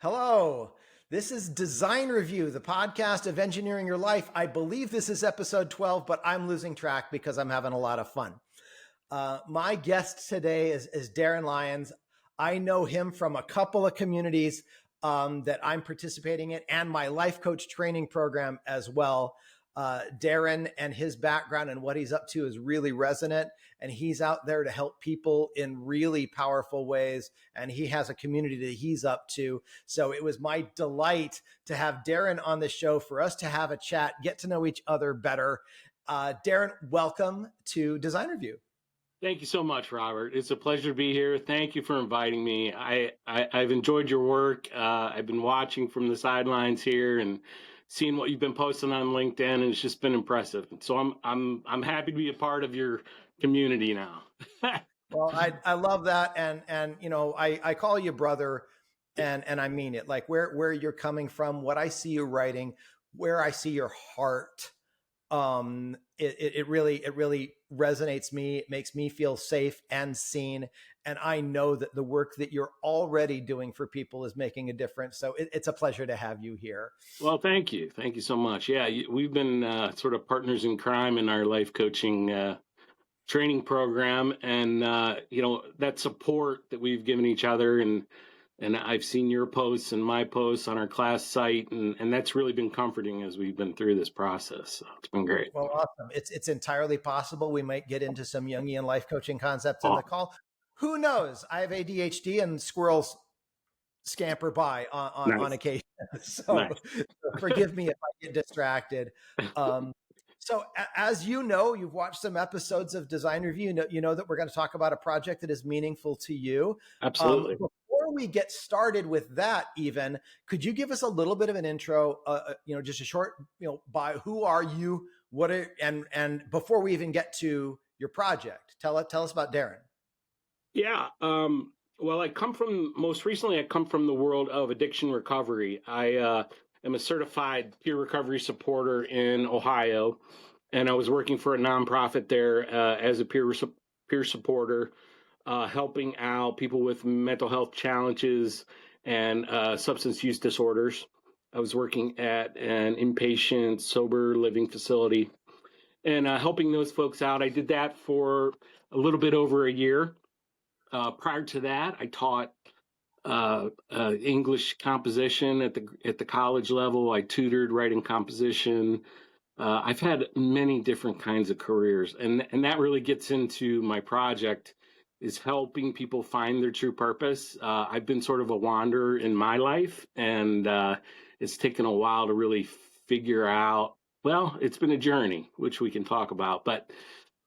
Hello. This is Design Review, the podcast of engineering your life. I believe this is episode 12, but I'm losing track because I'm having a lot of fun. My guest today is Darren Lyons. I know him from a couple of communities that I'm participating in and my life coach training program as well. Darren and his background and what he's up to is really resonant, and he's out there to help people in really powerful ways. And he has a community that he's up to. So it was my delight to have Darren on the show for us to have a chat, get to know each other better. Darren, welcome to Design Review. Thank you so much, Robert. It's a pleasure to be here. Thank you for inviting me. I've enjoyed your work. I've been watching from the sidelines here and seeing what you've been posting on LinkedIn, and it's just been impressive. So I'm happy to be a part of your community now. Well, I love that, and you know, I call you brother, and I mean it. Like where you're coming from, what I see you writing, where I see your heart. It really resonates me. It makes me feel safe and seen. And I know that the work that you're already doing for people is making a difference. So it's a pleasure to have you here. Well, thank you. Thank you so much. Yeah, we've been sort of partners in crime in our life coaching training program. And, that support that we've given each other. And I've seen your posts and my posts on our class site, and that's really been comforting as we've been through this process. So it's been great. Well, awesome. It's entirely possible we might get into some Jungian life coaching concepts in the call. Who knows? I have ADHD and squirrels scamper by on occasion. So forgive me if I get distracted. So as you know, you've watched some episodes of Design Review. You know that we're going to talk about a project that is meaningful to you. Absolutely. Before we get started with that, even, could you give us a little bit of an intro, just a short, by who are you, and before we even get to your project, tell us about Darren. Yeah. Well, most recently I come from the world of addiction recovery. I am a certified peer recovery supporter in Ohio, and I was working for a nonprofit there as a peer supporter, helping out people with mental health challenges and substance use disorders. I was working at an inpatient sober living facility and helping those folks out. I did that for a little bit over a year. Prior to that, I taught English composition at the college level. I tutored writing composition. I've had many different kinds of careers, and that really gets into my project, is helping people find their true purpose. I've been sort of a wanderer in my life, and it's taken a while to really figure out. Well, it's been a journey, which we can talk about, but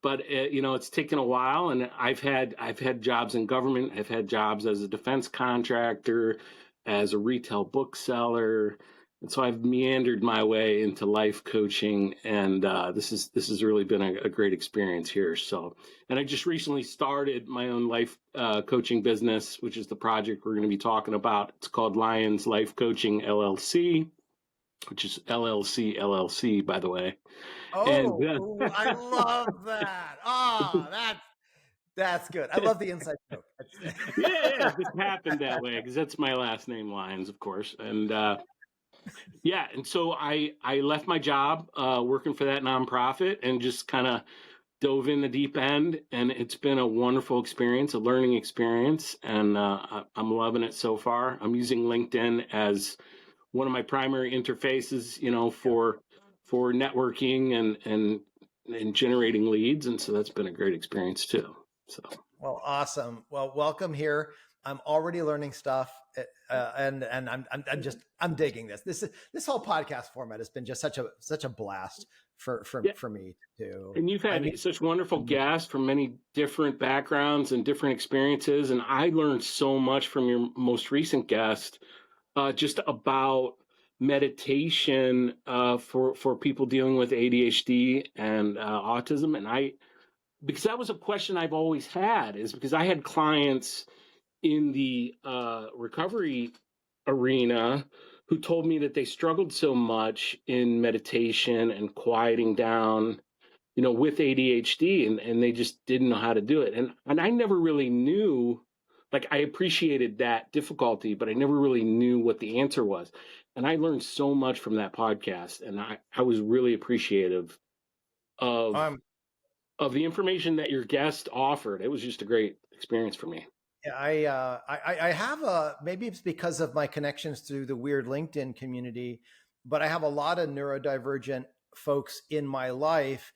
it's taken a while, and I've had jobs in government. I've had jobs as a defense contractor, as a retail bookseller, and so I've meandered my way into life coaching, and this has really been a great experience here. So, and I just recently started my own life coaching business, which is the project we're going to be talking about. It's called Lyons Life Coaching LLC, which is LLC, by the way. Oh, I love that. Oh, that's good. I love the inside joke. Yeah, it just happened that way because that's my last name, Lyons, of course. And and so I left my job working for that nonprofit and just kind of dove in the deep end, and it's been a wonderful experience, a learning experience, and I'm loving it so far. I'm using LinkedIn as one of my primary interfaces, for networking and generating leads, and so that's been a great experience too. So, well, awesome. Well, welcome here. I'm already learning stuff, and I'm digging this. This whole podcast format has been just such a blast for me too. And you've had such wonderful guests from many different backgrounds and different experiences, and I learned so much from your most recent guest, just about meditation for people dealing with ADHD and autism. And because that was a question I've always had, is because I had clients in the recovery arena who told me that they struggled so much in meditation and quieting down, with ADHD, and they just didn't know how to do it. And I never really knew like I appreciated that difficulty, but I never really knew what the answer was. And I learned so much from that podcast, and I was really appreciative of Um, of the information that your guest offered. It was just a great experience for me. yeah, I have maybe it's because of my connections through the weird LinkedIn community, but I have a lot of neurodivergent folks in my life.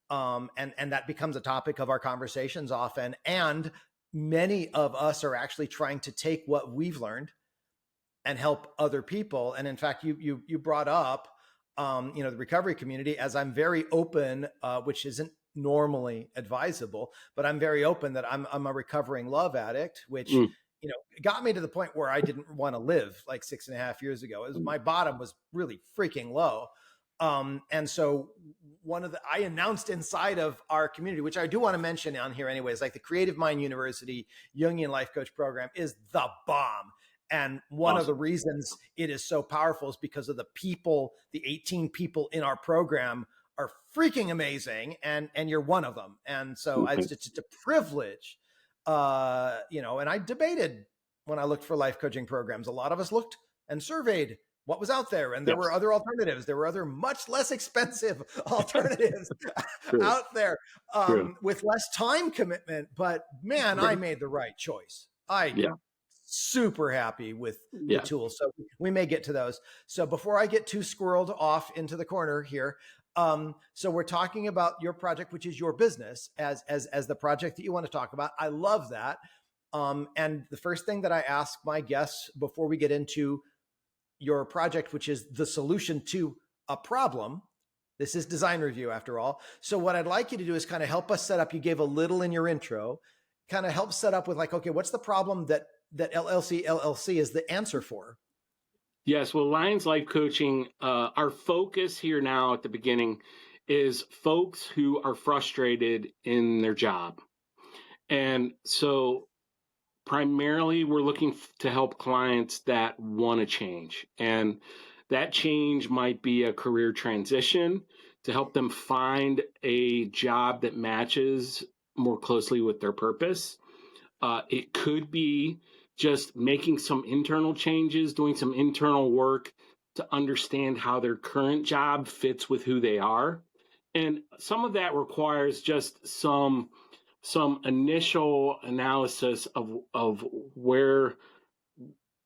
And that becomes a topic of our conversations often. And many of us are actually trying to take what we've learned and help other people. And in fact, you brought up, the recovery community, as I'm very open, which isn't normally advisable, but I'm very open that I'm a recovering love addict, which, Mm. got me to the point where I didn't want to live like 6.5 years ago. My bottom was really freaking low. And so I announced inside of our community, which I do want to mention on here anyways, like the CreativeMind University Jungian Life Coach program is the bomb. And one of the reasons it is so powerful is because of the people, the 18 people in our program are freaking amazing. And you're one of them. And so it's just a privilege, and I debated when I looked for life coaching programs. A lot of us looked and surveyed what was out there, and there were other alternatives. There were other much less expensive alternatives out there with less time commitment. But man, I made the right choice. Super happy with the tools. So we may get to those. So before I get too squirreled off into the corner here, so we're talking about your project, which is your business as the project that you want to talk about. I love that. And the first thing that I ask my guests before we get into your project, which is the solution to a problem. This is design review after all. So what I'd like you to do is kind of help us set up. You gave a little in your intro, kind of help set up with like, okay, what's the problem that LLC is the answer for? Yes. Well, Lyons Life Coaching, our focus here now at the beginning is folks who are frustrated in their job. And so primarily, we're looking to help clients that want to change. And that change might be a career transition to help them find a job that matches more closely with their purpose. It could be just making some internal changes, doing some internal work to understand how their current job fits with who they are. And some of that requires just some initial analysis of where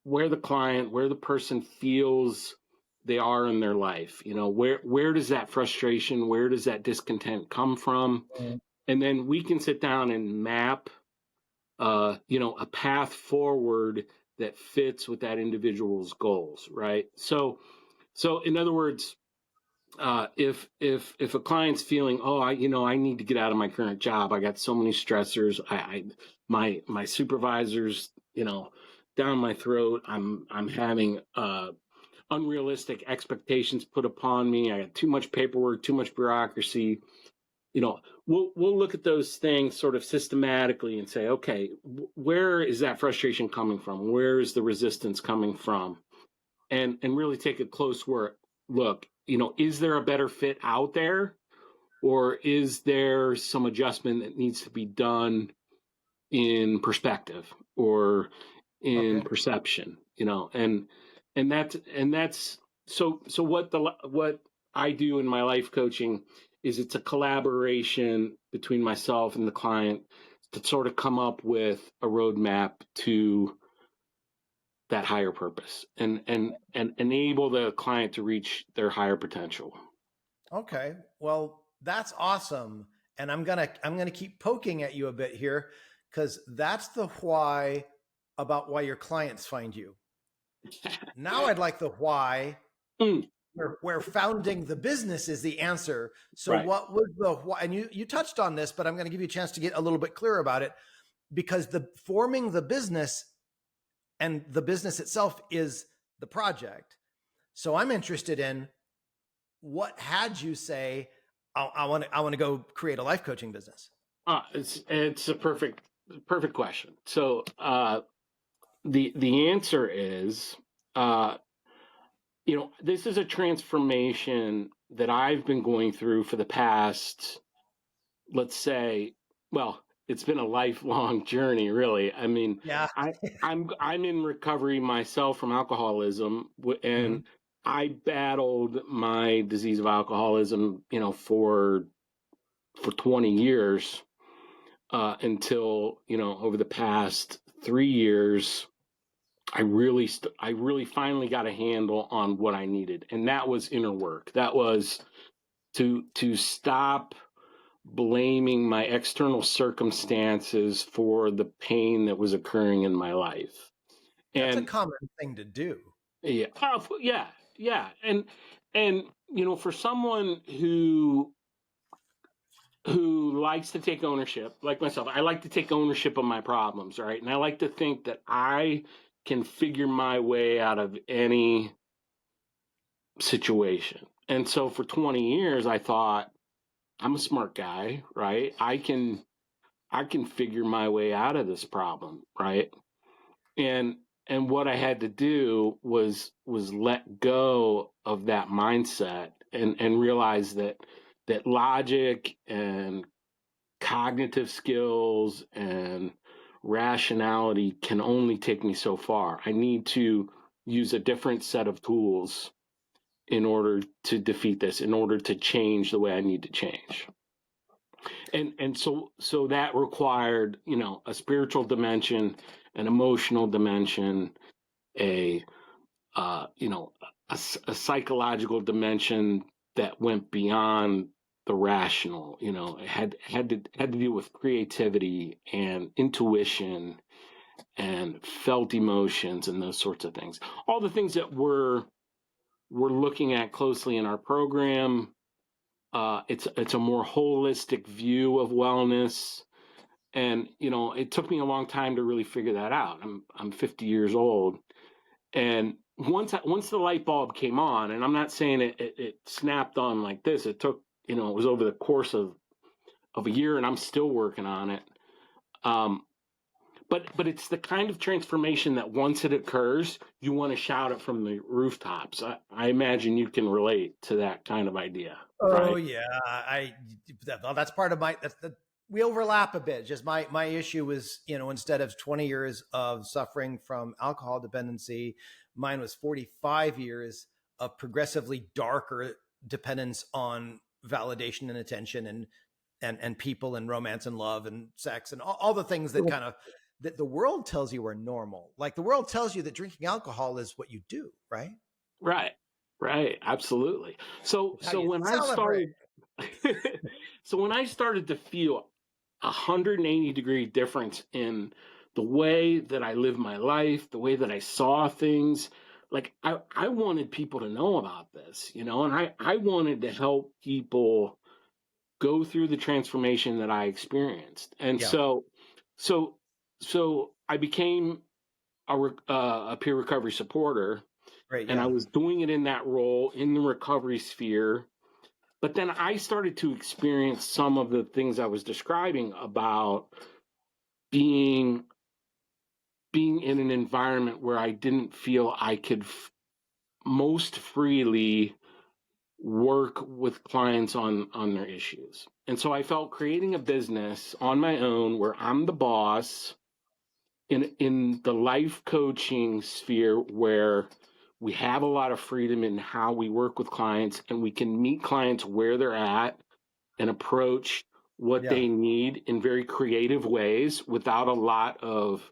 the client, where the person feels they are in their life. Where does that frustration, where does that discontent come from? And then we can sit down and map a path forward that fits with that individual's goals, right? So in other words, if a client's feeling, I need to get out of my current job. I got so many stressors. My supervisor's, down my throat. I'm having unrealistic expectations put upon me. I got too much paperwork, too much bureaucracy. We'll look at those things sort of systematically and say, okay, where is that frustration coming from? Where is the resistance coming from? And really take a close look. Is there a better fit out there, or is there some adjustment that needs to be done in perspective or in perception? And that's so what I do in my life coaching is it's a collaboration between myself and the client to sort of come up with a roadmap to that higher purpose and enable the client to reach their higher potential. Okay. Well, that's awesome. And I'm going to keep poking at you a bit here, because that's the why about why your clients find you. Now I'd like the why where founding the business is the answer. So what was the why? And you touched on this, but I'm going to give you a chance to get a little bit clearer about it, because forming the business and the business itself is the project. So I'm interested in what had you say, I want to go create a life coaching business. It's a perfect question. So the answer is, this is a transformation that I've been going through for the past, let's say, well, it's been a lifelong journey, really. I mean, Yeah. I'm in recovery myself from alcoholism, Hmm. and I battled my disease of alcoholism, for 20 years, until, over the past 3 years, I really finally got a handle on what I needed, and that was inner work. That was to stop blaming my external circumstances for the pain that was occurring in my life. That's a And common thing to do. yeah, yeah, yeah. And for someone who likes to take ownership, like myself, I like to take ownership of my problems, right? And I like to think that I can figure my way out of any situation. And so for 20 years I thought, I'm a smart guy, right? I can figure my way out of this problem, right? And what I had to do was let go of that mindset and realize that logic and cognitive skills and rationality can only take me so far. I need to use a different set of tools in order to defeat this, in order to change the way I need to change. And so that required, a spiritual dimension, an emotional dimension, a you know a psychological dimension that went beyond the rational. It had to do with creativity and intuition and felt emotions and those sorts of things, all the things that we're looking at closely in our program. It's a more holistic view of wellness, and it took me a long time to really figure that out. I'm 50 years old, and once the light bulb came on, and I'm not saying it snapped on like this. It took, it was over the course of a year, and I'm still working on it. Um, but it's the kind of transformation that once it occurs, you want to shout it from the rooftops. I imagine you can relate to that kind of idea, Oh right? yeah, well, that's part of my. We overlap a bit. Just my issue was, instead of 20 years of suffering from alcohol dependency, mine was 45 years of progressively darker dependence on validation and attention and people and romance and love and sex and all the things that kind of that the world tells you are normal. Like the world tells you that drinking alcohol is what you do, right? Right, right, absolutely. So It's how so you when I celebrate. started, so when I started to feel 180-degree difference in the way that I live my life, the way that I saw things, like I wanted people to know about this, and I wanted to help people go through the transformation that I experienced. And Yeah, so so I became a peer recovery supporter, right. and I Yeah, was doing it in that role in the recovery sphere. But then I started to experience some of the things I was describing about being in an environment where I didn't feel I could most freely work with clients on their issues. And so I felt creating a business on my own where I'm the boss in the life coaching sphere, where we have a lot of freedom in how we work with clients, and we can meet clients where they're at and approach what yeah. they need in very creative ways without a lot of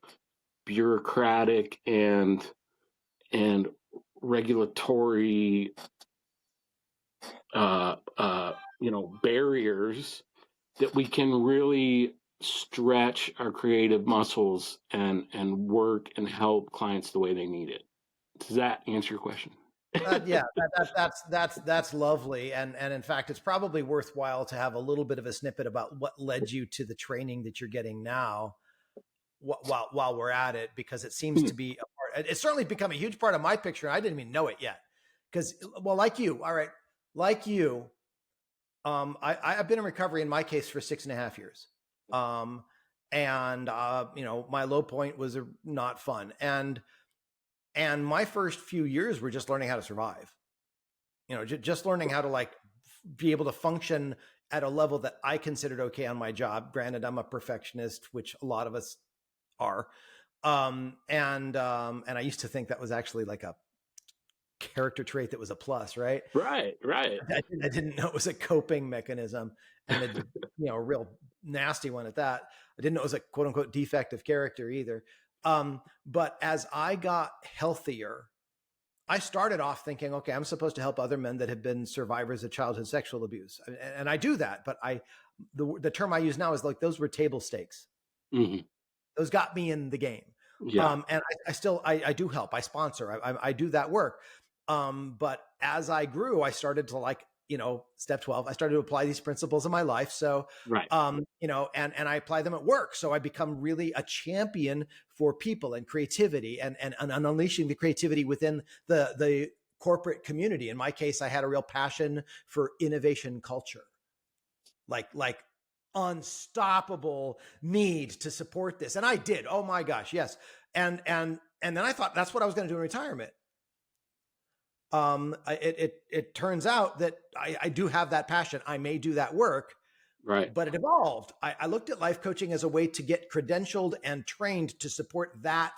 bureaucratic and regulatory barriers, that we can really stretch our creative muscles and work and help clients the way they need it. Does that answer your question? Yeah, that's lovely, and in fact, it's probably worthwhile to have a little bit of a snippet about what led you to the training that you're getting now, while we're at it, because it seems to be a part. It's certainly become a huge part of my picture. I didn't even know it yet, because well, like you, all right, like you, I've been in recovery in my case for 6.5 years, um, and my low point was not fun, and my first few years were just learning how to survive, just learning how to like be able to function at a level that I considered okay on my job. Granted, I'm a perfectionist, which a lot of us are. And I used to think that was actually like a character trait that was a plus, right? Right. I didn't know it was a coping mechanism, and a real nasty one at that. I didn't know it was a quote unquote defective character either. But as I got healthier, I started off thinking, okay, I'm supposed to help other men that have been survivors of childhood sexual abuse, and I do that. But the term I use now is like those were table stakes. Mm-hmm. Those got me in the game. Yeah. And I do help. I sponsor. I do that work. But as I grew, I started to step 12, I started to apply these principles in my life. So, Right. and I apply them at work. So I become really a champion for people and creativity and unleashing the creativity within the corporate community. In my case, I had a real passion for innovation culture, like unstoppable need to support this. And I did. Oh my gosh. Yes. And then I thought that's what I was going to do in retirement. It turns out that I do have that passion. I may do that work, Right. but it evolved. I looked at life coaching as a way to get credentialed and trained to support that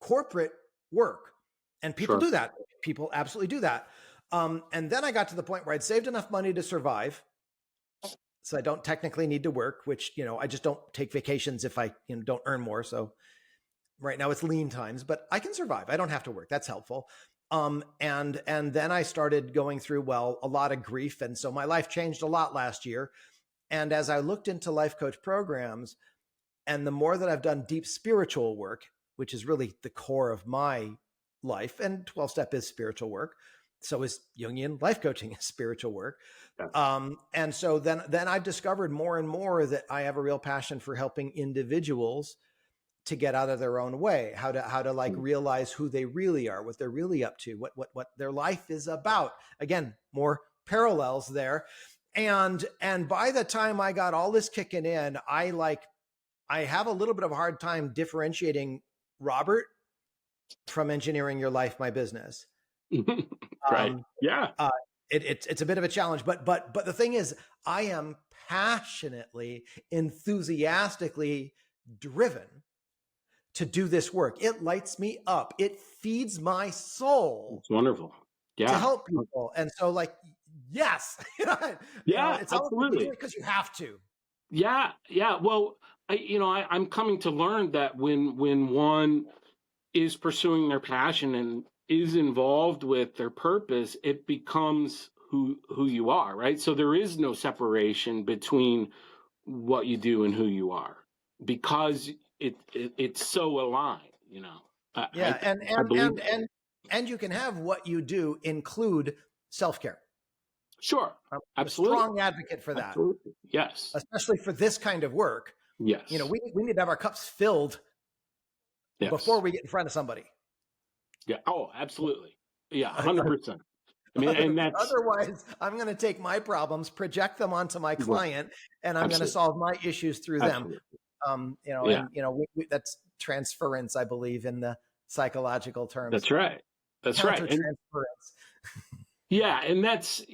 corporate work. And people do that. People absolutely do that. And then I got to the point where I'd saved enough money to survive. So I don't technically need to work, which, I just don't take vacations if I don't earn more. So right now it's lean times, but I can survive. I don't have to work. That's helpful. And then I started going through, a lot of grief. And so my life changed a lot last year. And as I looked into life coach programs, and the more that I've done deep spiritual work, which is really the core of my life, and 12-step is spiritual work. So is Jungian life coaching is spiritual work. And so then I've discovered more and more that I have a real passion for helping individuals to get out of their own way, how to realize who they really are, what they're really up to, what their life is about. Again, more parallels there. And by the time I got all this kicking in, I have a little bit of a hard time differentiating Robert from Engineering Your Life, My Business. Right. Yeah. It's a bit of a challenge, but the thing is, I am passionately, enthusiastically driven to do this work. It lights me up. It feeds my soul. It's wonderful. Yeah. To help people. And so yes. It's absolutely. Because you have to. Yeah. Well, I'm coming to learn that when one is pursuing their passion and is involved with their purpose, it becomes who you are, right? So there is no separation between what you do and who you are, because it's so aligned, and you can have what you do include self-care. Sure. I'm absolutely. A strong advocate for that. Absolutely. Yes. Especially for this kind of work. Yes. We need to have our cups filled before we get in front of somebody. Yeah. Oh, absolutely. Yeah. 100%. I mean, and that's otherwise I'm going to take my problems, project them onto my client, and I'm going to solve my issues through them. That's transference, I believe, in the psychological terms. That's right. That's right. Transference. Yeah. And that's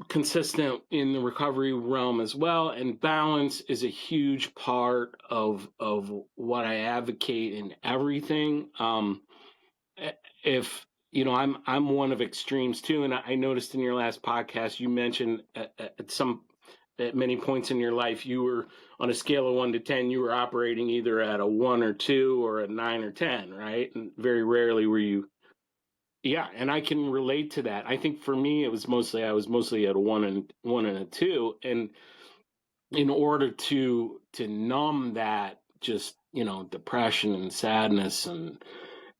consistent in the recovery realm as well. And balance is a huge part of what I advocate in everything. If I'm one of extremes too, and I noticed in your last podcast you mentioned at many points in your life you were on a scale of 1 to 10, you were operating either at a 1 or 2 or a 9 or 10, right? And very rarely were you. Yeah, and I can relate to that. I think for me, I was mostly at a 1 and a 2, and in order to numb that, just depression and sadness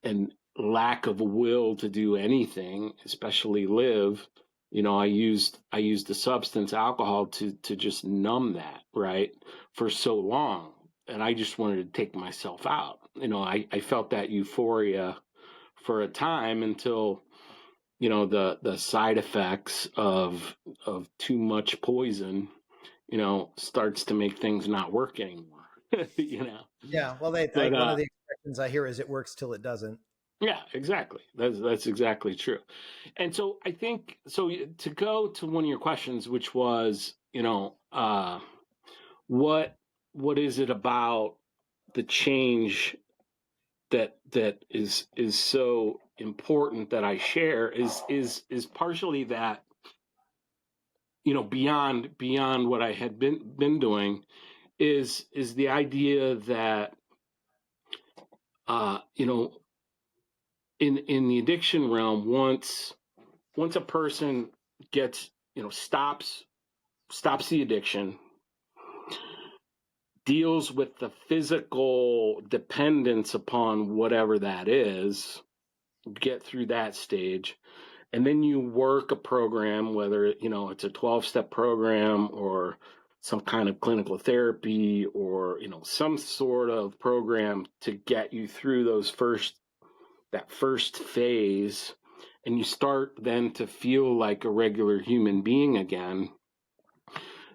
and lack of will to do anything, especially live, I used the substance alcohol to just numb that, right, for so long, and I just wanted to take myself out. I felt that euphoria for a time until the side effects of too much poison starts to make things not work anymore. Yeah, well, one of the expressions I hear is it works till it doesn't. Yeah, exactly. That's exactly true. And so I think so to go to one of your questions, which was, what what is it about the change that is so important that I share is partially that, beyond what I had been doing is the idea that you know in the addiction realm, once a person gets, stops the addiction, deals with the physical dependence upon whatever that is, get through that stage, and then you work a program, whether it's a 12-step program or some kind of clinical therapy, or some sort of program to get you through that first phase, and you start then to feel like a regular human being again.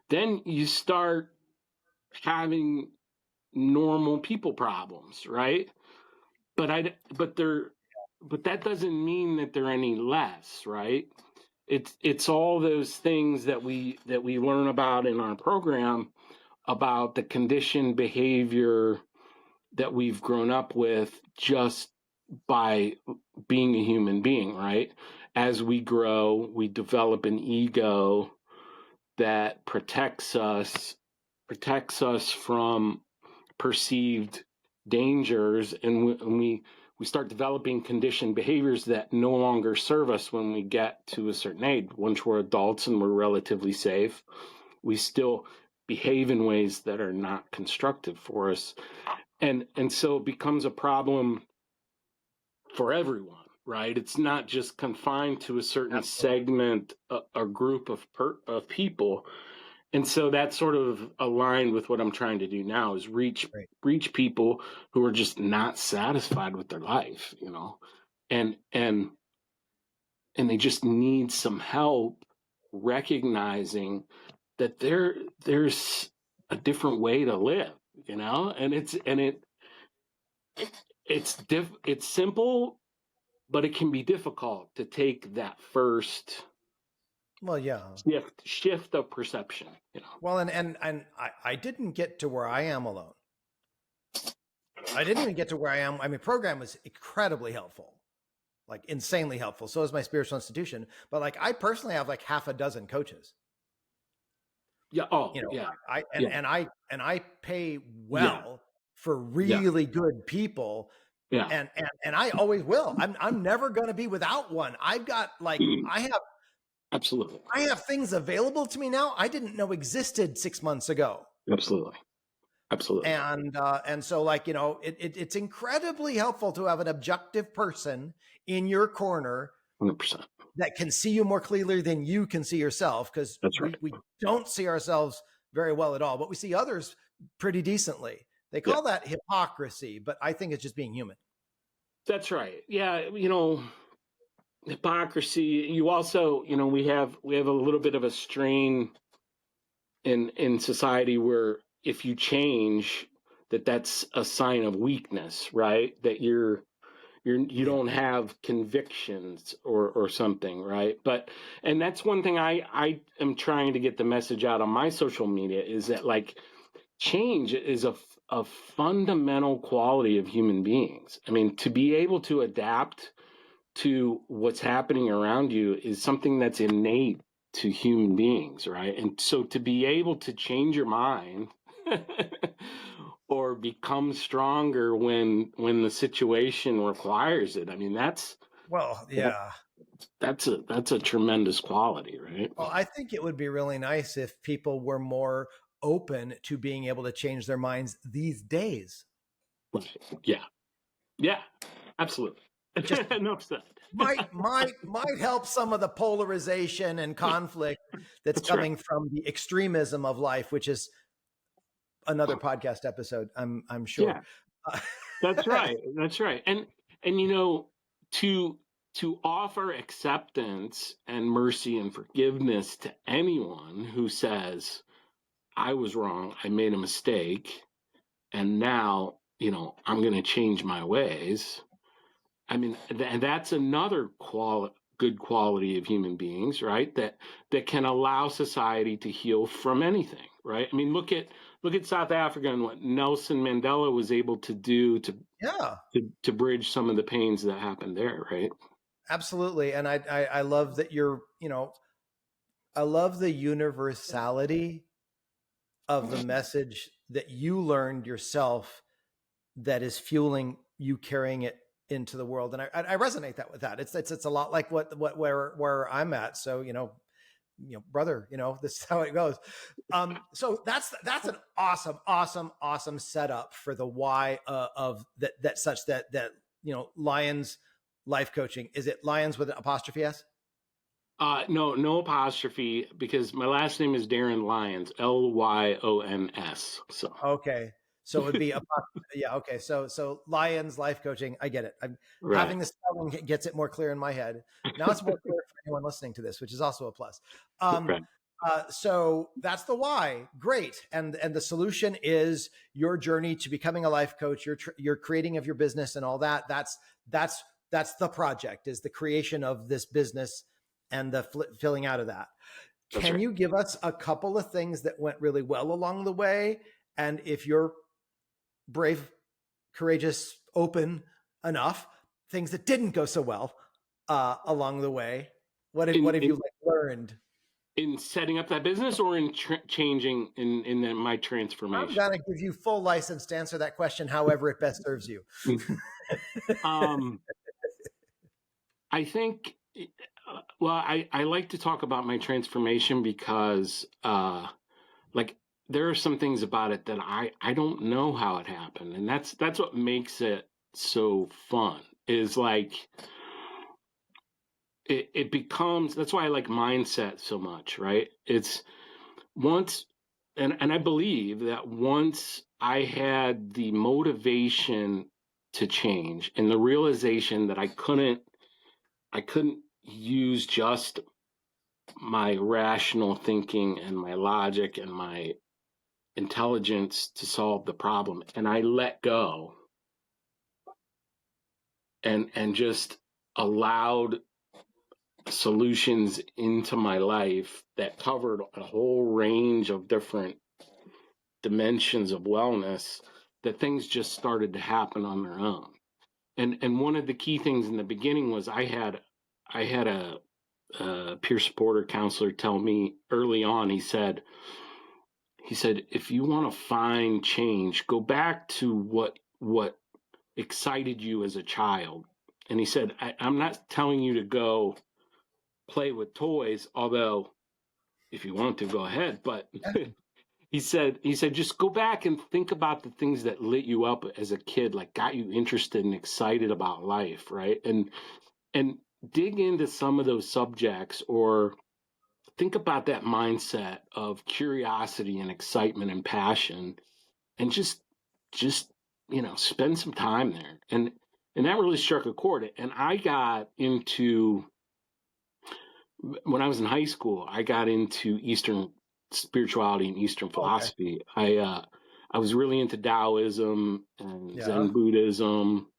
Then you start having normal people problems, right? But I but they're but that doesn't mean that they're any less, right? It's all those things that we learn about in our program, about the conditioned behavior that we've grown up with just by being a human being, right? As we grow, we develop an ego that protects us from perceived dangers, and we start developing conditioned behaviors that no longer serve us when we get to a certain age. Once we're adults and we're relatively safe, we still behave in ways that are not constructive for us, and so it becomes a problem for everyone, right? It's not just confined to a certain Absolutely. segment, a group of people. And so that's sort of aligned with what I'm trying to do now, is Right. reach people who are just not satisfied with their life, and and and they just need some help recognizing that there's a different way to live, and it's simple, but it can be difficult to take that first Well, yeah. shift of perception. Well, and I didn't get to where I am alone. I didn't even get to where I am. I mean, program was incredibly helpful, like insanely helpful. So is my spiritual institution. But like I personally have like half a dozen coaches. Yeah. Oh, You know, yeah. I Yeah. and I pay Yeah. well for Yeah. really good people. Yeah. And I always will. I'm never gonna be without one. I've got like Absolutely. I have things available to me now I didn't know existed 6 months ago. Absolutely. Absolutely. And so like it's incredibly helpful to have an objective person in your corner 100%. that can see you more clearly than you can see yourself, because That's right. we don't see ourselves very well at all, but we see others pretty decently. They Yeah. call that hypocrisy, but I think it's just being human. That's right. Yeah. Hypocrisy. You also, we have a little bit of a strain in society where if you change, that's a sign of weakness, right? That you Yeah. don't have convictions or something, right? And that's one thing I am trying to get the message out on my social media, is that like change is a fundamental quality of human beings. I mean, to be able to adapt to what's happening around you is something that's innate to human beings, right? And so to be able to change your mind or become stronger when the situation requires it, I mean, Well, yeah. that's a tremendous quality, right? Well, I think it would be really nice if people were more open to being able to change their minds these days. Right. Yeah. Yeah. Absolutely. It just Enough said. might help some of the polarization and conflict that's That's right. coming from the extremism of life, which is another podcast episode, I'm sure. Yeah. That's right. That's right. And to offer acceptance and mercy and forgiveness to anyone who says, I was wrong, I made a mistake, and now, I'm going to change my ways. I mean, and that's another good quality of human beings, right? That can allow society to heal from anything, right? I mean, look at South Africa and what Nelson Mandela was able to do Yeah, to bridge some of the pains that happened there, right? absolutely. And I love that I love the universality of the message that you learned yourself that is fueling you carrying it into the world. And I resonate that with that. It's a lot like where I'm at. So, brother, this is how it goes. So that's an awesome setup for the why of that such that Lyons Life Coaching. Is it Lyons with an apostrophe S? No apostrophe, because my last name is Darren Lyons, Lyons. So Okay. So it would be yeah. Okay. So Lyons Life Coaching. I get it. I'm right, having the spelling gets it more clear in my head. Now it's more clear for anyone listening to this, which is also a plus. Um, right, so that's the why. Great. And the solution is your journey to becoming a life coach, your creating of your business and all that. That's the project, is the creation of this business and the filling out of that. that's Can right. you give us a couple of things that went really well along the way? And if you're brave, courageous, open enough, things that didn't go so well along the way, what In have you in learned? in setting up that business, or in changing my I'm transformation. gonna give you full license to answer that question however it best serves you. um, I think, well, I like to talk about my transformation because, like, there are some things about it that I don't know how it happened, and that's what makes it so fun. Is like it becomes, that's why I like mindset so much, right? It's once, and I believe that once I had the motivation to change and the realization that I couldn't use just my rational thinking and my logic and my intelligence to solve the problem, and I let go and just allowed solutions into my life that covered a whole range of different dimensions of wellness, that things just started to happen on their own. And one of the key things in the beginning was I had a peer supporter counselor tell me early on. He said, if you want to find change, go back to what excited you as a child. And he said, I'm not telling you to go play with toys, although if you want to, go ahead. But he said, just go back and think about the things that lit you up as a kid, like got you interested and excited about life, right? And dig into some of those subjects, or think about that mindset of curiosity and excitement and passion, and just spend some time there. And that really struck a chord. And I got into, when I was in high school, I got into Eastern spirituality and Eastern Okay. philosophy. I was really into Taoism and Yeah. Zen Buddhism.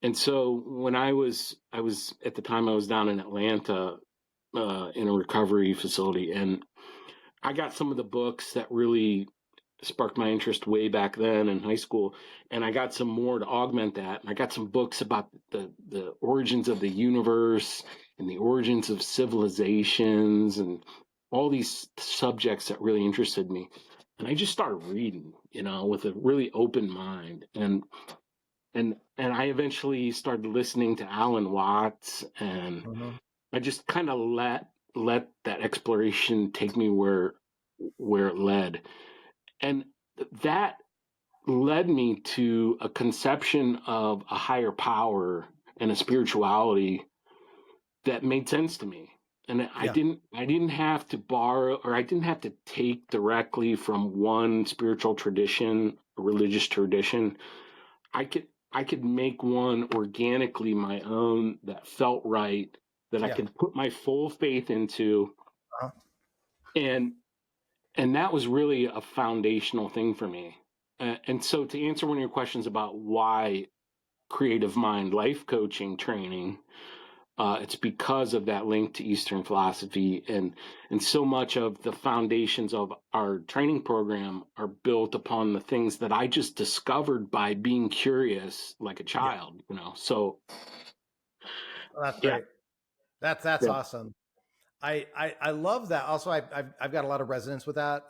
And so when I was at the time, I was down in Atlanta, in a recovery facility, and I got some of the books that really sparked my interest way back then in high school, and I got some more to augment that. And I got some books about the origins of the universe and the origins of civilizations and all these subjects that really interested me. And I just started reading, with a really open mind. And I eventually started listening to Alan Watts, and Mhm. I just kind of let that exploration take me where it led. And that led me to a conception of a higher power and a spirituality that made sense to me. And I Yeah. didn't have to borrow, or I didn't have to take directly from one spiritual tradition, a religious tradition. I could make one organically my own that felt right, that I Yeah. could put my full faith into. Uh-huh. And that was really a foundational thing for me. And so, to answer one of your questions about why CreativeMind Life Coaching training, it's because of that link to Eastern philosophy, and so much of the foundations of our training program are built upon the things that I just discovered by being curious like a child, So Well, that's yeah, great. That's yeah. awesome. I love that. Also, I've got a lot of resonance with that.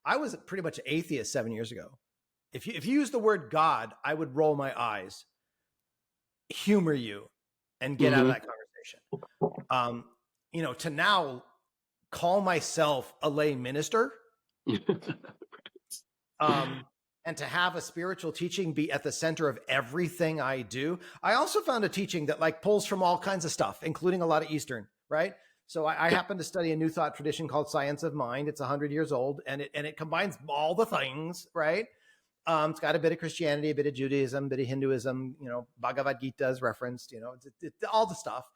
I was pretty much atheist 7 years ago. If you use the word God, I would roll my eyes, humor you, and get out of hmm that conversation. To now call myself a lay minister, and to have a spiritual teaching be at the center of everything I do. I also found a teaching that like pulls from all kinds of stuff, including a lot of Eastern, right? So I happen to study a new thought tradition called Science of Mind. It's 100 years old, and it combines all the things, right? It's got a bit of Christianity, a bit of Judaism, a bit of Hinduism. Bhagavad Gita is referenced. All the stuff.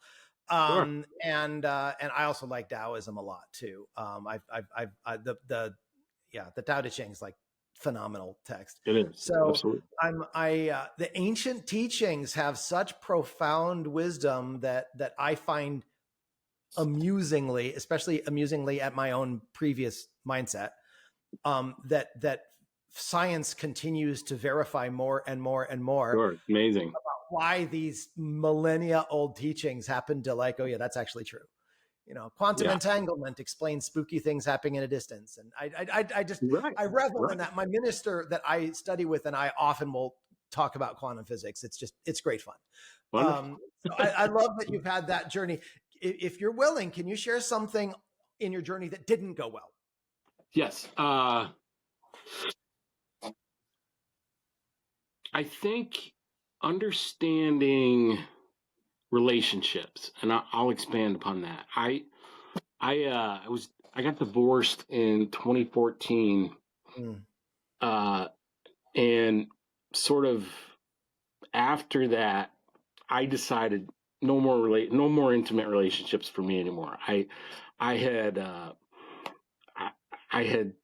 Sure. And I also like Taoism a lot too. The Tao Te Ching is like phenomenal text. It is. So Absolutely. the ancient teachings have such profound wisdom that I find especially amusingly at my own previous mindset, that science continues to verify more and more and more Sure. Amazing. about why these millennia old teachings happen to like, oh yeah, that's actually true. Quantum Yeah. entanglement explains spooky things happening in a distance. And Right. I revel in Right. that. My minister that I study with and I often will talk about quantum physics. It's great fun. Wonderful. So I love that you've had that journey. If you're willing, can you share something in your journey that didn't go well? Yes. I think understanding relationships, and I'll expand upon that. I got divorced in 2014, Mm. and sort of after that, I decided no more intimate relationships for me anymore. I had I had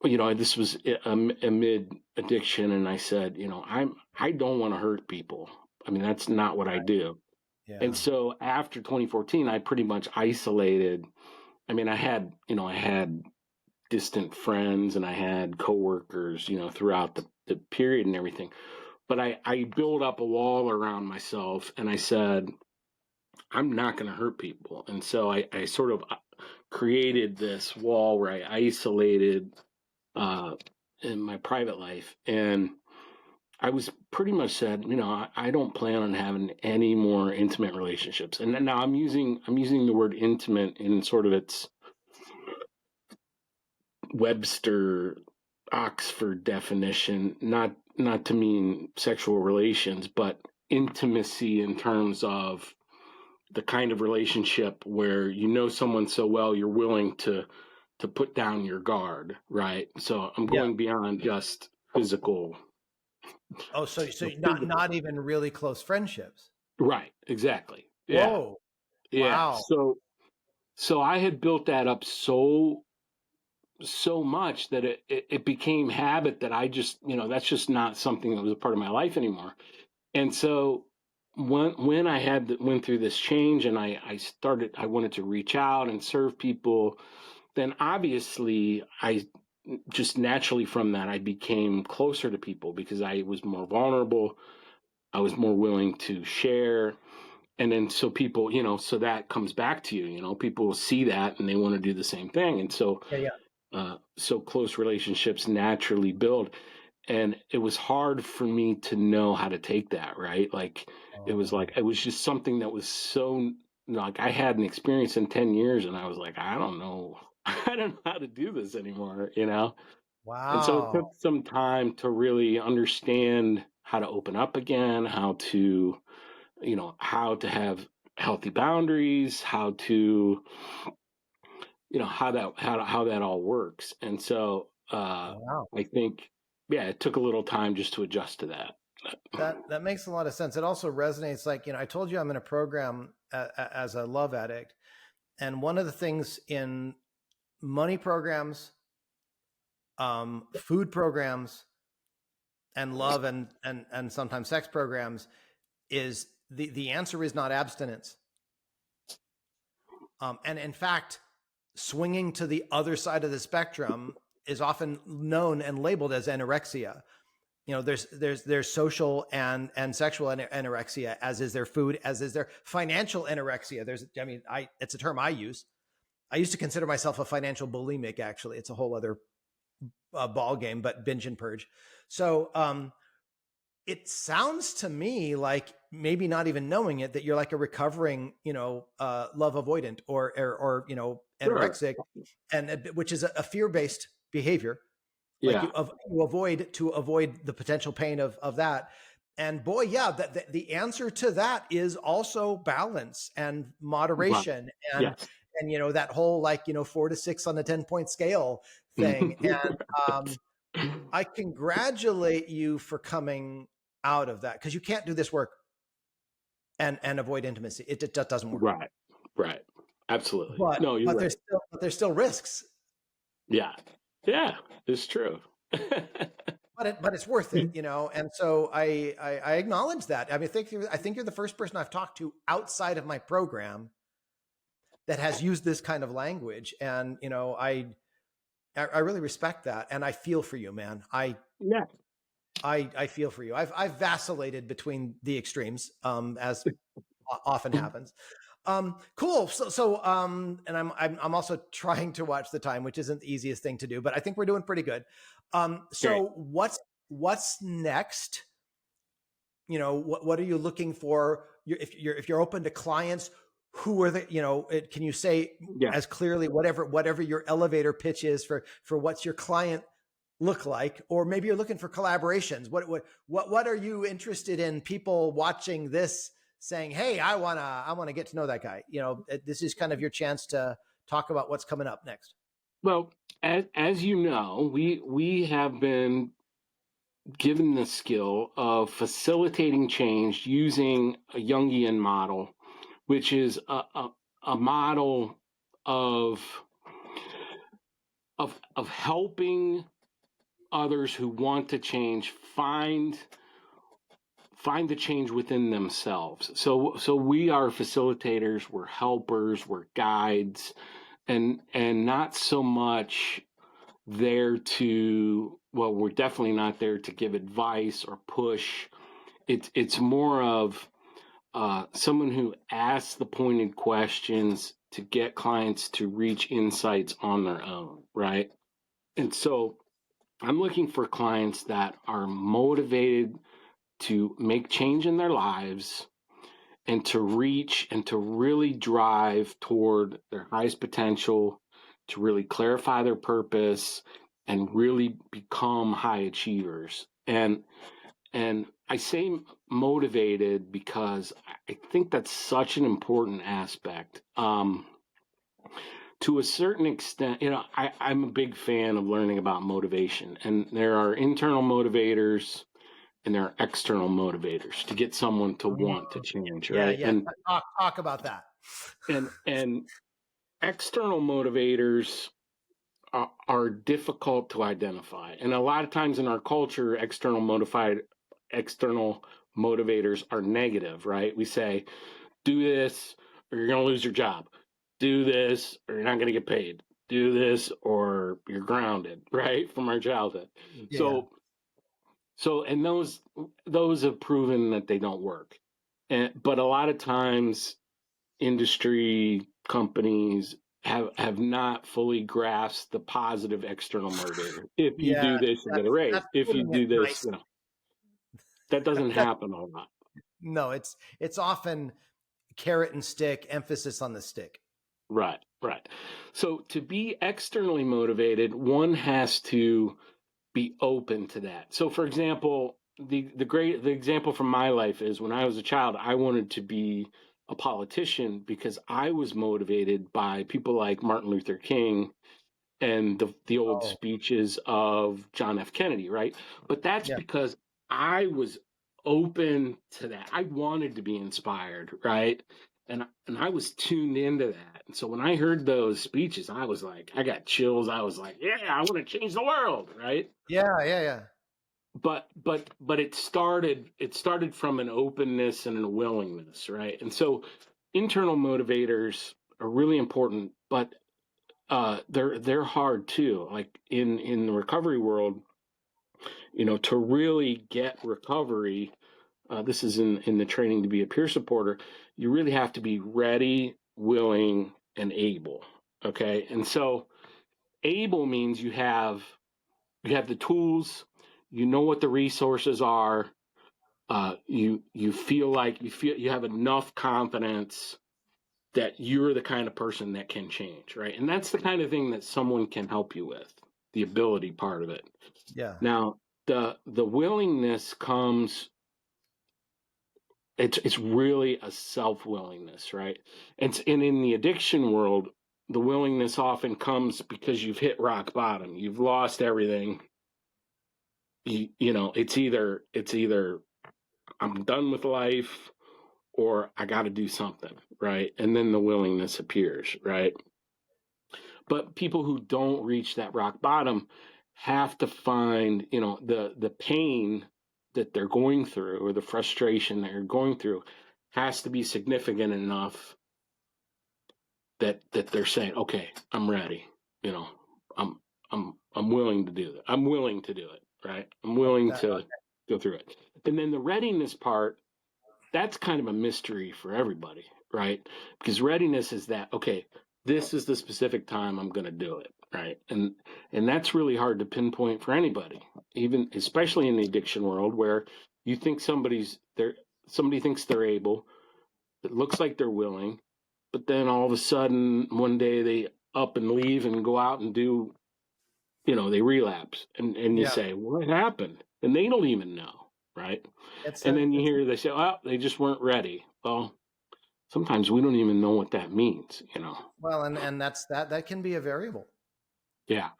this was amid addiction, and I said, I don't want to hurt people. I mean, that's not what I do. And Yeah. so after 2014, I pretty much isolated. I mean, I had distant friends and I had coworkers, throughout the period and everything. But I built up a wall around myself, and I said, I'm not going to hurt people. And so I sort of created this wall where I isolated uh, in my private life. And I was pretty much said, I don't plan on having any more intimate relationships. And now I'm using the word intimate in sort of its Webster Oxford definition, not to mean sexual relations, but intimacy in terms of the kind of relationship where you know someone so well you're willing to put down your guard, right? So I'm Yeah. going beyond just physical. Oh, so Physical. not even really close friendships. Right, exactly. Yeah. Whoa. Yeah. Wow. So I had built that up so much that it became habit that I just, that's just not something that was a part of my life anymore. And so when I went through this change, and I wanted to reach out and serve people, then obviously I just naturally from that, I became closer to people because I was more vulnerable. I was more willing to share. And then so people, so that comes back to you, people will see that and they want to do the same thing. And so, Yeah. so close relationships naturally build. And it was hard for me to know how to take that, right? Like, it was Oh, like, it was just something that was so, like, I hadn't experienced in 10 years. And I was like, I don't know. I don't know how to do this anymore. And so it wow. took some time to really understand how to open up again, how to have healthy boundaries, how to, how that all works. And so Wow. I think, yeah, it took a little time just to adjust to that. That makes a lot of sense. It also resonates. Like, I told you I'm in a program as a love addict. And one of the things in money programs, food programs, and love and sometimes sex programs is the answer is not abstinence. And in fact, swinging to the other side of the spectrum is often known and labeled as anorexia. You know, there's social and sexual anorexia, as is their food, as is their financial anorexia. It's a term I use. I used to consider myself a financial bulimic. Actually, it's a whole other ball game, but binge and purge. So it sounds to me like, maybe not even knowing it, that you're like a recovering, love avoidant or anorexic, Sure. and which is a fear-based behavior. Like Yeah. you avoid the potential pain of that. And boy, yeah, the answer to that is also balance and Wow. moderation and Yes. that whole 4 to 6 on the 10-point scale thing. And I congratulate you for coming out of that, because you can't do this work and avoid intimacy. It just doesn't work. Right. Right. Absolutely. But No, you're right. there's still risks. Yeah. Yeah. It's true. But it's worth it, And so I acknowledge that. I mean, I think you're the first person I've talked to outside of my program that has used this kind of language, and I really respect that, and I feel for you, man. Yeah. I feel for you. I've vacillated between the extremes, as often happens. Cool. And I'm also trying to watch the time, which isn't the easiest thing to do, but I think we're doing pretty good. So Great. what's next? What are you looking for? If you're open to clients, who are the, can you say Yeah. as clearly whatever your elevator pitch is for what's your client look like? Or maybe you're looking for collaborations. What are you interested in? People watching this saying, hey, I want to get to know that guy. This is kind of your chance to talk about what's coming up next. Well, as you know, we have been given the skill of facilitating change using a Jungian model, which is a model of helping others who want to change find the change within themselves. So we are facilitators, we're helpers, we're guides, and not so much there to, well, we're definitely not there to give advice or push. It's more of someone who asks the pointed questions to get clients to reach insights on their own, right? And so I'm looking for clients that are motivated to make change in their lives and to reach and to really drive toward their highest potential, to really clarify their purpose and really become high achievers. And I say motivated because I think that's such an important aspect. To a certain extent, I'm a big fan of learning about motivation, and there are internal motivators and there are external motivators to get someone to want to change, right? Yeah. Talk about that. And external motivators are difficult to identify, and a lot of times in our culture, external motivators are negative, right? We say, do this or you're going to lose your job. Do this or you're not going to get paid. Do this or you're grounded, right? From our childhood. Yeah. And those have proven that they don't work. But a lot of times industry companies have not fully grasped the positive external motivator. If you do this, you get a raise. If you do this, nice. that doesn't happen a lot. No, it's often carrot and stick, emphasis on the stick. Right. So to be externally motivated, one has to be open to that. So for example, the example from my life is when I was a child, I wanted to be a politician because I was motivated by people like Martin Luther King and the old speeches of John F. Kennedy, right? But that's because I was open to that. I wanted to be inspired, right? And I was tuned into that. And so when I heard those speeches, I was like, I got chills. I was like, yeah, I want to change the world, right? Yeah. but it started from an openness and a willingness, right? And so internal motivators are really important, but they're hard too. Like in the recovery world, to really get recovery, this is in the training to be a peer supporter, you really have to be ready, willing, and able. Okay. And so able means you have the tools, you know what the resources are, you feel like you have enough confidence that you're the kind of person that can change, right? And that's the kind of thing that someone can help you with, the ability part of it. Yeah. Now, the willingness comes, it's really a self-willingness, right? And in the addiction world, the willingness often comes because you've hit rock bottom, you've lost everything. It's either I'm done with life or I got to do something, right? And then the willingness appears, right? But people who don't reach that rock bottom have to find, the pain that they're going through or the frustration that you're going through has to be significant enough that they're saying, okay, I'm ready. I'm willing to do that. I'm willing to do it, right? I'm willing to go through it. And then the readiness part, that's kind of a mystery for everybody, right? Because readiness is that, okay, this is the specific time I'm going to do it, right? And that's really hard to pinpoint for anybody, even especially in the addiction world where you think somebody thinks they're able, it looks like they're willing, but then all of a sudden one day they up and leave and go out and do, they relapse, and you say, what happened? And they don't even know, right? And then you hear they say, oh, they just weren't ready. Well, sometimes we don't even know what that means, Well, and that can be a variable. Yeah.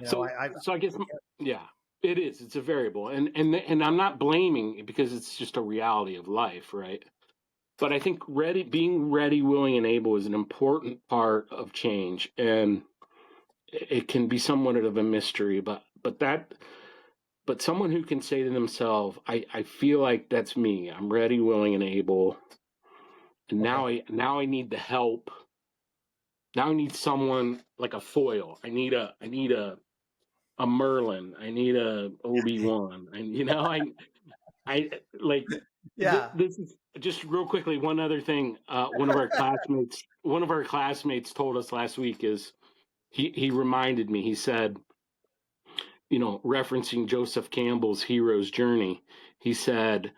So I guess, yeah, it is. It's a variable, and I'm not blaming, because it's just a reality of life, right? But I think being ready, willing, and able is an important part of change, and it can be somewhat of a mystery, but someone who can say to themselves, I feel like that's me. I'm ready, willing, and able. And now I need the help. Now I need someone like a foil. I need a Merlin. I need a Obi-Wan. And I like, this is just real quickly. One other thing, one of our classmates told us last week is he reminded me, he said, referencing Joseph Campbell's hero's journey, he said,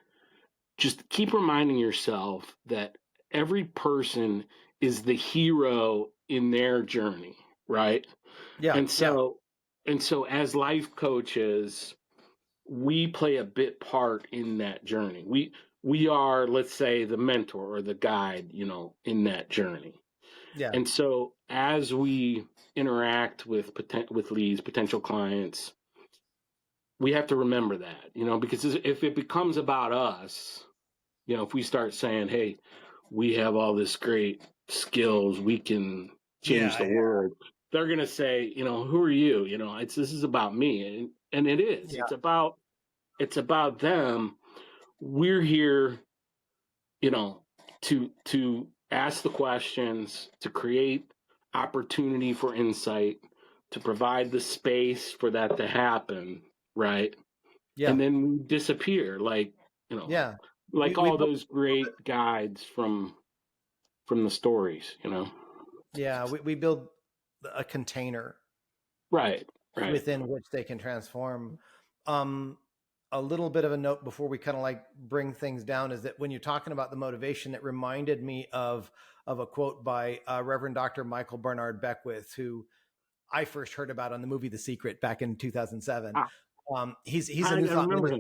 just keep reminding yourself that every person is the hero in their journey, right? Yeah. And so as life coaches, we play a bit part in that journey. We are, let's say, the mentor or the guide, in that journey. Yeah. And so as we interact with leads, potential clients, we have to remember that, because if it becomes about us, if we start saying, hey, we have all this great skills, we can change the world, they're going to say, who are you? This is about me. And it is. Yeah. It's about them. We're here, to ask the questions, to create opportunity for insight, to provide the space for that to happen, right? Yeah. And then we disappear, like, all those great guides from the stories, Yeah, we build a container, right, within which they can transform. A little bit of a note before we kind of like bring things down is that when you're talking about the motivation, it reminded me of a quote by Reverend Dr. Michael Bernard Beckwith, who I first heard about on the movie The Secret back in 2007. He's a New Thought minister.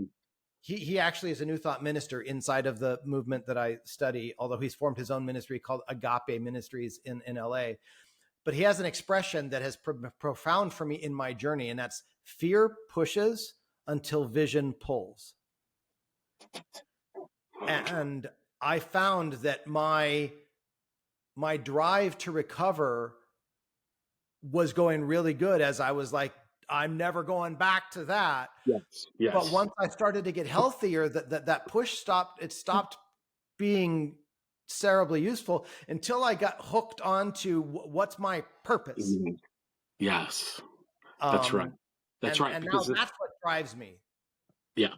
He actually is a New Thought minister inside of the movement that I study, although he's formed his own ministry called Agape Ministries in LA. But he has an expression that has profound for me in my journey, and that's fear pushes until vision pulls. And I found that my drive to recover was going really good as I was like, I'm never going back to that. Yes. Yes. But once I started to get healthier, that push stopped. It stopped being cerebrally useful until I got hooked onto what's my purpose. Mhm. Yes, that's right. That's right. And now Because that's what drives me. yeah,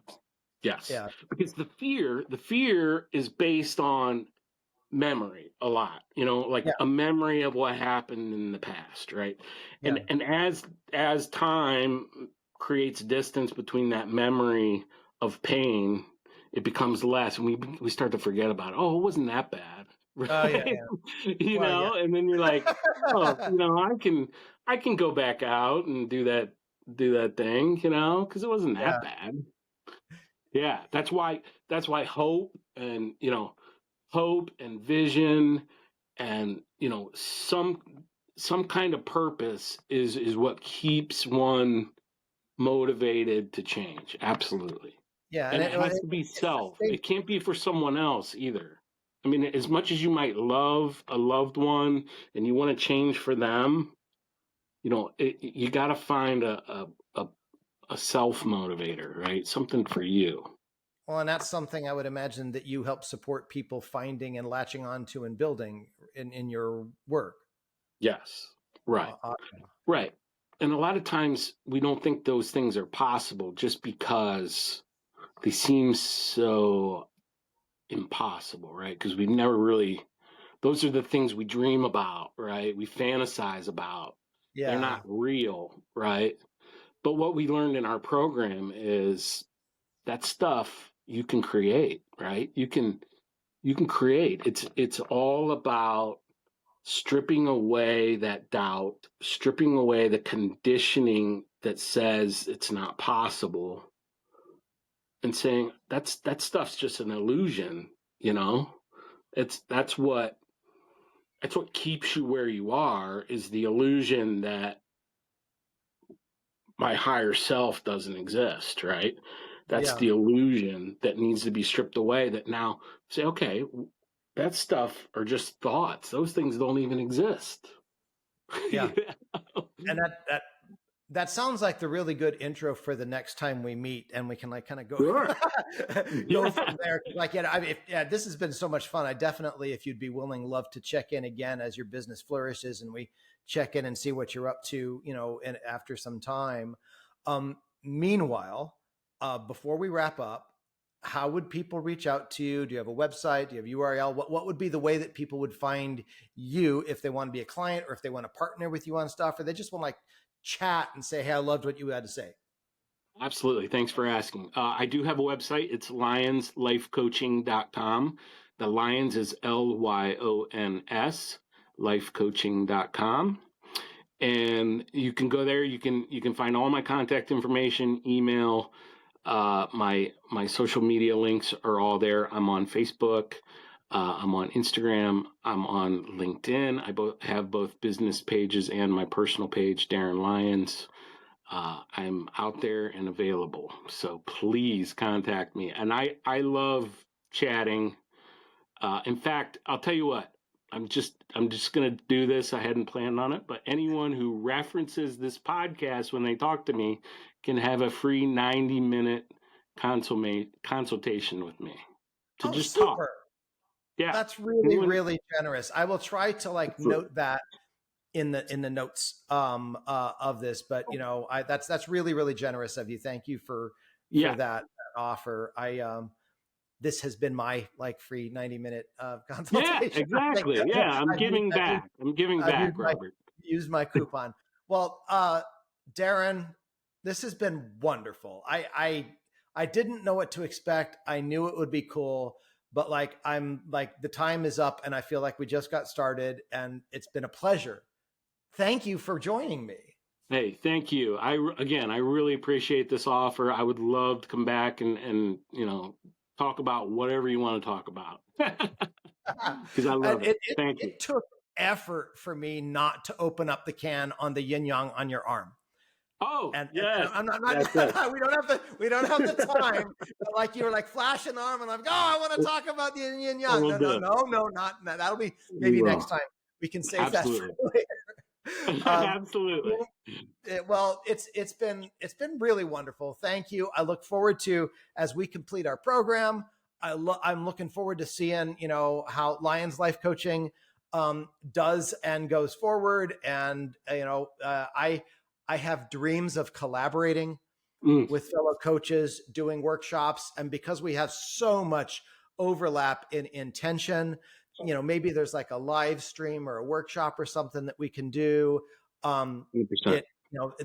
yes, Yeah. because the fear is based on memory a lot, like Yeah. a memory of what happened in the past, right? Yeah. And as time creates distance between that memory of pain, it becomes less, and we start to forget about it. Oh, it wasn't that bad, Oh yeah. right? Yeah. Well, yeah. And then you're like, oh, I can go back out and do that thing, because it wasn't Yeah. that bad. Yeah, that's why hope and vision and some kind of purpose is what keeps one motivated to change. Absolutely. Yeah. And it has to be It's the self. same. It can't be for someone else either. I mean, as much as you might love a loved one and you want to change for them, you got to find a self motivator, right? Something for you. Well, and that's something I would imagine that you help support people finding and latching onto and building in your work. Yes. Right. Awesome. Right. And a lot of times we don't think those things are possible just because they seem so impossible, right? Because we've never really, those are the things we dream about, right? We fantasize about. Yeah. They're not real, right? But what we learned in our program is that stuff you can create, right? You can create. It's all about stripping away that doubt, stripping away the conditioning that says it's not possible, and saying that stuff's just an illusion. That's what keeps you where you are, is the illusion that my higher self doesn't exist, right? That's Yeah. the illusion that needs to be stripped away. That now say, okay, that stuff are just thoughts. Those things don't even exist. Yeah. And that sounds like the really good intro for the next time we meet, and we can kind of go Sure. go from there. This has been so much fun. I definitely, if you'd be willing, love to check in again as your business flourishes and we check in and see what you're up to, and after some time. Meanwhile, before we wrap up, how would people reach out to you? Do you have a website? Do you have URL? What would be the way that people would find you if they want to be a client, or if they want to partner with you on stuff, or they just want to chat and say, hey, I loved what you had to say? Absolutely. Thanks for asking. I do have a website. It's lyonslifecoaching.com. The Lyons is Lyons, lifecoaching.com. And you can go there. You can find all my contact information, email, my social media links are all there. I'm on Facebook. I'm on Instagram. I'm on LinkedIn. I have both business pages and my personal page, Darren Lyons. I'm out there and available. So please contact me. And I love chatting. In fact, I'll tell you what, I'm just going to do this. I hadn't planned on it, but anyone who references this podcast when they talk to me can have a free 90-minute consultation with me to just super. talk. Yeah. That's really, really generous. I will try to note that in the notes of this, but that's really, really generous of you. Thank you for that offer. This has been my free 90-minute consultation. Yeah, exactly. Yeah, I'm giving back. Robert. Use my coupon. Well, Darren, this has been wonderful. I didn't know what to expect. I knew it would be cool, but the time is up, and I feel like we just got started, and it's been a pleasure. Thank you for joining me. Hey, thank you. I really appreciate this offer. I would love to come back and talk about whatever you want to talk about. Because I love it. Thank you. It took effort for me not to open up the can on the yin yang on your arm. Oh, and yes. I'm not we don't have the time. But you were flashing the arm, and I'm like, I want to talk about the yin yang. No, not that'll be maybe next time. We can save that for later. Um, Absolutely. well, it's been really wonderful. Thank you. I look forward to, as we complete our program. I'm looking forward to seeing how Lyons Life Coaching does and goes forward. And I have dreams of collaborating Mm, with fellow coaches, doing workshops, and because we have so much overlap in intention, maybe there's like a live stream or a workshop or something that we can do. 100%. It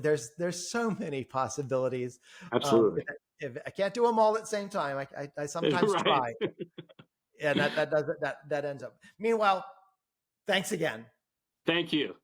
there's so many possibilities. Absolutely. If I can't do them all at the same time, I sometimes Right. try, and that ends up. Meanwhile, thanks again. Thank you.